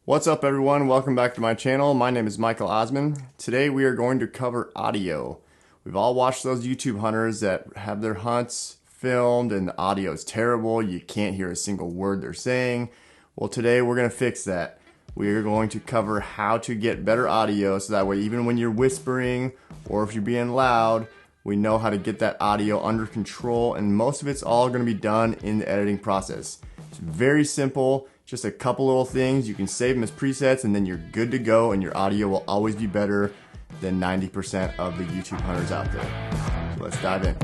What's up everyone, welcome back to my channel. My name is Michael Osman. Today we are going to cover audio. We've all watched those YouTube hunters that have their hunts filmed and the audio is terrible. You can't hear a single word they're saying. Well, today we're going to fix that. We are going to cover how to get better audio so that way even when you're whispering or if you're being loud, we know how to get that audio under control, and most of it's all going to be done in the editing process. It's very simple. Just a couple little things. You can save them as presets and then you're good to go, and your audio will always be better than 90% of the YouTube hunters out there. So let's dive in.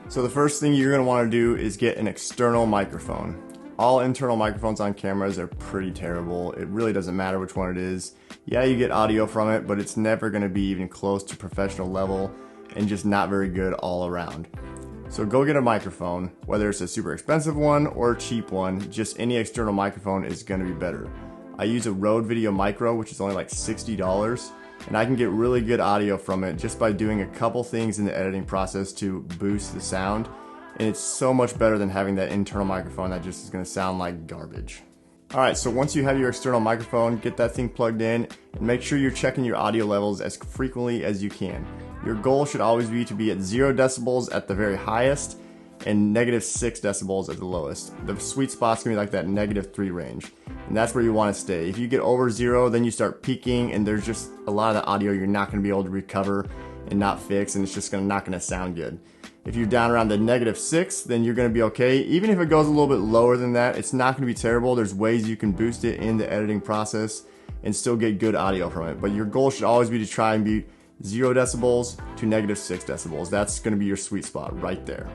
So the first thing you're going to want to do is get an external microphone. All internal microphones on cameras are pretty terrible. It really doesn't matter which one it is. Yeah, you get audio from it, but it's never going to be even close to professional level and just not very good all around. So go get a microphone, whether it's a super expensive one or a cheap one. Just any external microphone is going to be better. I use a Rode Video Micro, which is only like $60. And I can get really good audio from it just by doing a couple things in the editing process to boost the sound. And it's so much better than having that internal microphone that just is going to sound like garbage. Alright, so once you have your external microphone, get that thing plugged in and make sure you're checking your audio levels as frequently as you can. Your goal should always be to be at 0 decibels at the very highest and -6 decibels at the lowest. The sweet spot's gonna be like that -3 range. And that's where you want to stay. If you get over 0, then you start peaking and there's just a lot of the audio you're not going to be able to recover and not fix, and it's just not going to sound good. If you're down around the -6, then you're going to be okay. Even if it goes a little bit lower than that, it's not going to be terrible. There's ways you can boost it in the editing process and still get good audio from it. But your goal should always be to try and be 0 decibels to -6 decibels. That's going to be your sweet spot right there.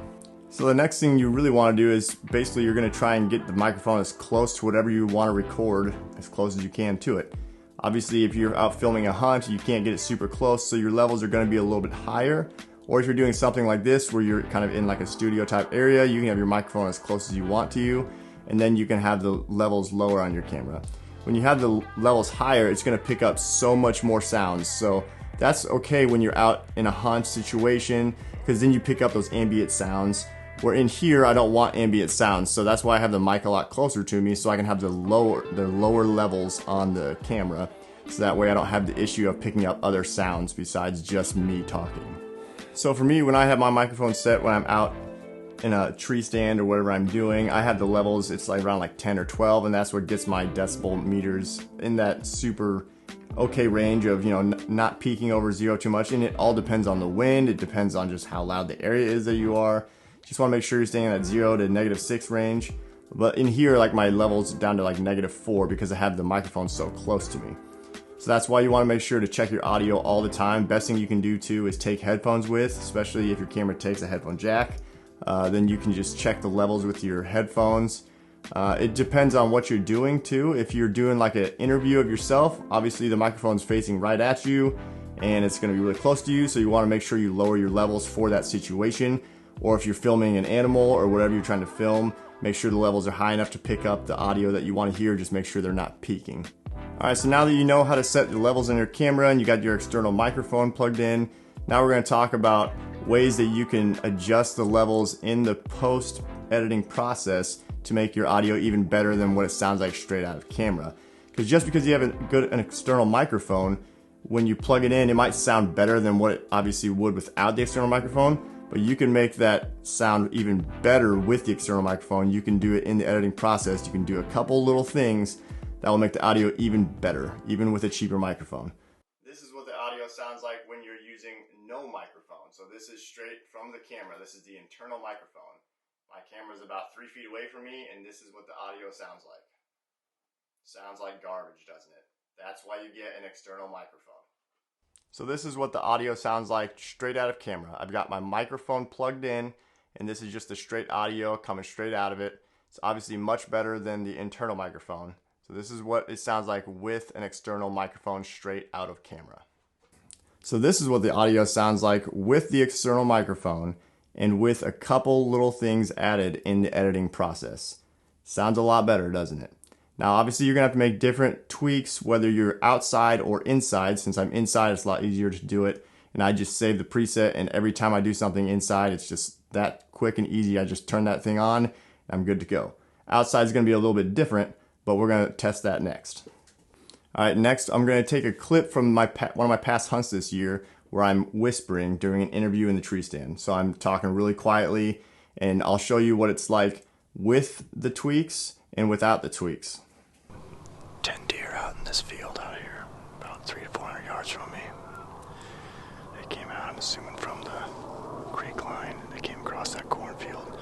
So the next thing you really want to do is basically you're going to try and get the microphone as close to whatever you want to record, as close as you can to it. Obviously if you're out filming a hunt, you can't get it super close, so your levels are going to be a little bit higher. Or if you're doing something like this where you're kind of in like a studio type area, you can have your microphone as close as you want to you, and then you can have the levels lower on your camera. When you have the levels higher, it's going to pick up so much more sounds. So that's okay when you're out in a hunt situation, because then you pick up those ambient sounds. Where in here, I don't want ambient sounds, so that's why I have the mic a lot closer to me, so I can have the lower levels on the camera, so that way I don't have the issue of picking up other sounds besides just me talking. So for me, when I have my microphone set, when I'm out in a tree stand or whatever I'm doing, I have the levels, it's like around like 10 or 12, and that's what gets my decibel meters in that super okay range of, you know, not peaking over 0 too much. And it all depends on the wind, it depends on just how loud the area is that you are. Just want to make sure you're staying in that 0 to -6 range. But in here, like my level's down to like -4 because I have the microphone so close to me. So that's why you want to make sure to check your audio all the time. Best thing you can do too is take headphones with, especially if your camera takes a headphone jack. Then you can just check the levels with your headphones. It depends on what you're doing too. If you're doing like an interview of yourself, obviously the microphone's facing right at you and it's going to be really close to you, so you want to make sure you lower your levels for that situation. Or if you're filming an animal or whatever you're trying to film, make sure the levels are high enough to pick up the audio that you want to hear. Just make sure they're not peaking. Alright, so now that you know how to set the levels in your camera and you got your external microphone plugged in, now we're going to talk about ways that you can adjust the levels in the post-editing process to make your audio even better than what it sounds like straight out of camera. Because just because you have an external microphone, when you plug it in, it might sound better than what it obviously would without the external microphone. But you can make that sound even better with the external microphone. You can do it in the editing process. You can do a couple little things that will make the audio even better, even with a cheaper microphone. This is what the audio sounds like when you're using no microphone. So this is straight from the camera. This is the internal microphone. My camera is about 3 feet away from me, and this is what the audio sounds like. Sounds like garbage, doesn't it? That's why you get an external microphone. So this is what the audio sounds like straight out of camera. I've got my microphone plugged in, and this is just the straight audio coming straight out of it. It's obviously much better than the internal microphone. So this is what it sounds like with an external microphone straight out of camera. So this is what the audio sounds like with the external microphone and with a couple little things added in the editing process. Sounds a lot better, doesn't it? Now obviously you're gonna have to make different tweaks whether you're outside or inside. Since I'm inside, it's a lot easier to do it, and I just save the preset, and every time I do something inside, it's just that quick and easy. I just turn that thing on and I'm good to go. Outside is gonna be a little bit different, but we're gonna test that next. All right, next I'm going to take a clip from one of my past hunts this year where I'm whispering during an interview in the tree stand. So I'm talking really quietly, and I'll show you what it's like with the tweaks and without the tweaks. 10 deer out in this field out here, about 300 to 400 yards from me. They came out, I'm assuming, from the creek line. They came across that cornfield.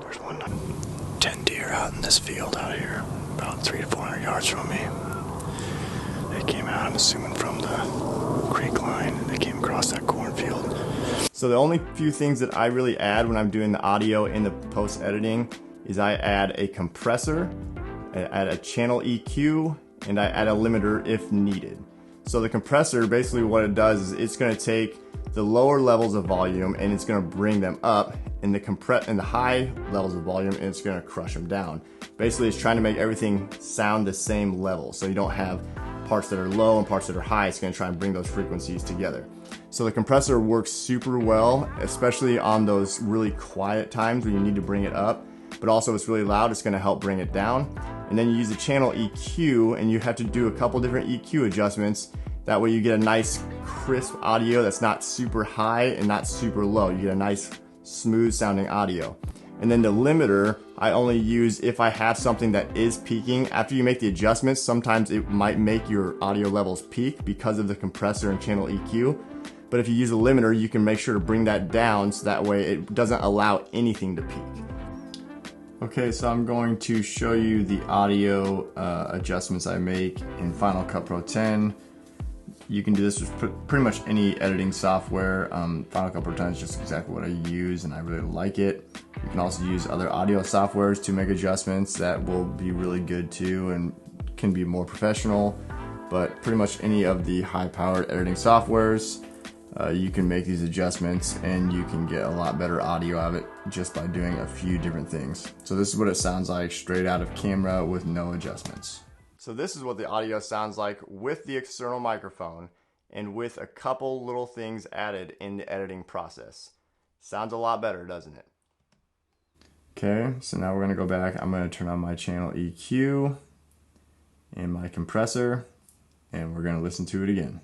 There's one. 10 deer out in this field out here, about 300 to 400 yards from me. They came out, I'm assuming, from the creek line. They came across that cornfield. So the only few things that I really add when I'm doing the audio in the post editing is I add a compressor, I add a channel EQ, and I add a limiter if needed. So the compressor, basically what it does is it's going to take the lower levels of volume and it's going to bring them up, and the high levels of volume, and it's going to crush them down. Basically it's trying to make everything sound the same level, so you don't have parts that are low and parts that are high. It's going to try and bring those frequencies together. So the compressor works super well, especially on those really quiet times when you need to bring it up, but also it's really loud, it's going to help bring it down. And then you use the channel EQ, and you have to do a couple different EQ adjustments. That way you get a nice crisp audio that's not super high and not super low. You get a nice smooth sounding audio. And then the limiter, I only use if I have something that is peaking. After you make the adjustments, sometimes it might make your audio levels peak because of the compressor and channel EQ. But if you use a limiter, you can make sure to bring that down so that way it doesn't allow anything to peak. Okay, so I'm going to show you the audio adjustments I make in Final Cut Pro 10. You can do this with pretty much any editing software. Final Cut Pro 10 is just exactly what I use, and I really like it. You can also use other audio softwares to make adjustments that will be really good too and can be more professional. But pretty much any of the high-powered editing softwares, you can make these adjustments and you can get a lot better audio out of it just by doing a few different things. So this is what it sounds like straight out of camera with no adjustments. So this is what the audio sounds like with the external microphone and with a couple little things added in the editing process. Sounds a lot better, doesn't it? Okay, so now we're going to go back. I'm going to turn on my channel EQ and my compressor, and we're going to listen to it again.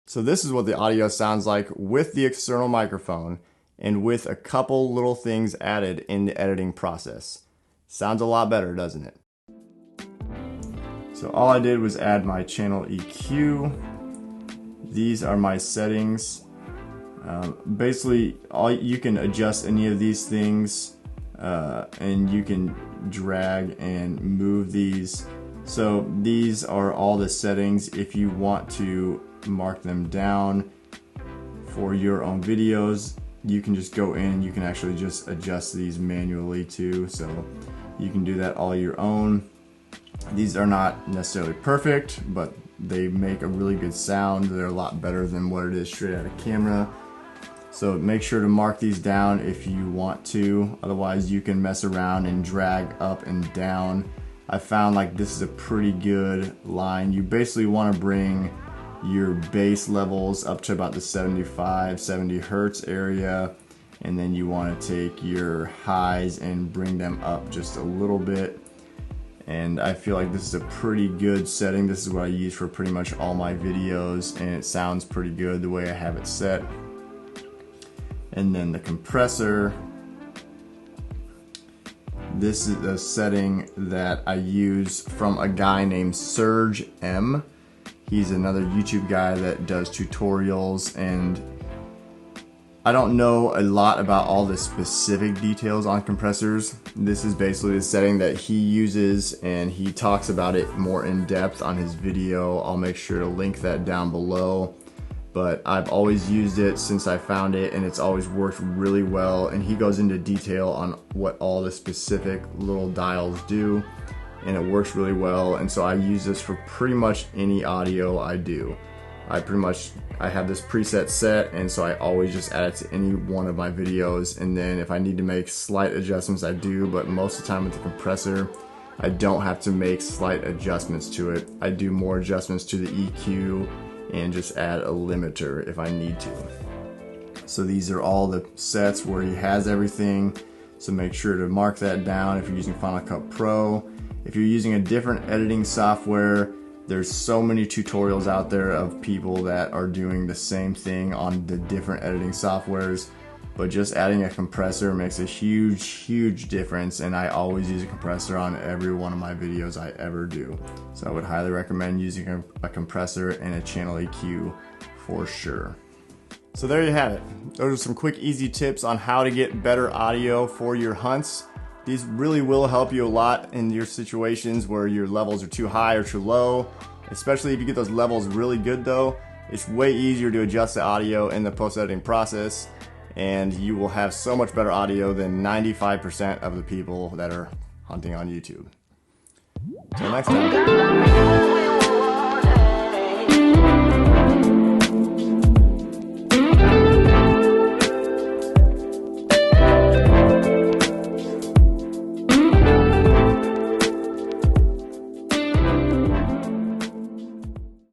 So this is what the audio sounds like with the external microphone and with a couple little things added in the editing process. Sounds a lot better, doesn't it? So all I did was add my channel EQ. These are my settings. Basically, you can adjust any of these things, and you can drag and move these. So these are all the settings. If you want to mark them down for your own videos, you can just go in and you can actually just adjust these manually too. So you can do that all your own. These are not necessarily perfect, but they make a really good sound. They're a lot better than what it is straight out of camera. So make sure to mark these down if you want to. Otherwise, you can mess around and drag up and down. I found like this is a pretty good line. You basically want to bring your bass levels up to about the 75, 70 hertz area. And then you want to take your highs and bring them up just a little bit. And I feel like this is a pretty good setting. This is what I use for pretty much all my videos, and it sounds pretty good the way I have it set. And then the compressor, this is a setting that I use from a guy named Surge M. He's another YouTube guy that does tutorials, and I don't know a lot about all the specific details on compressors. This is basically the setting that he uses, and he talks about it more in depth on his video. I'll make sure to link that down below. But I've always used it since I found it, and it's always worked really well. And he goes into detail on what all the specific little dials do. and it works really well, and so I use this for pretty much any audio I do. I have this preset set, and so I always just add it to any one of my videos, and then if I need to make slight adjustments I do, but most of the time with the compressor I don't have to make slight adjustments to it. I do more adjustments to the EQ and just add a limiter if I need to. So these are all the sets where he has everything, so make sure to mark that down if you're using Final Cut Pro. If you're using a different editing software, there's so many tutorials out there of people that are doing the same thing on the different editing softwares, but just adding a compressor makes a huge difference, and I always use a compressor on every one of my videos I ever do. So I would highly recommend using a compressor and a channel EQ for sure. So there you have it. Those are some quick, easy tips on how to get better audio for your hunts. These really will help you a lot in your situations where your levels are too high or too low. Especially if you get those levels really good though, it's way easier to adjust the audio in the post-editing process, and you will have so much better audio than 95% of the people that are hunting on YouTube. Until next time.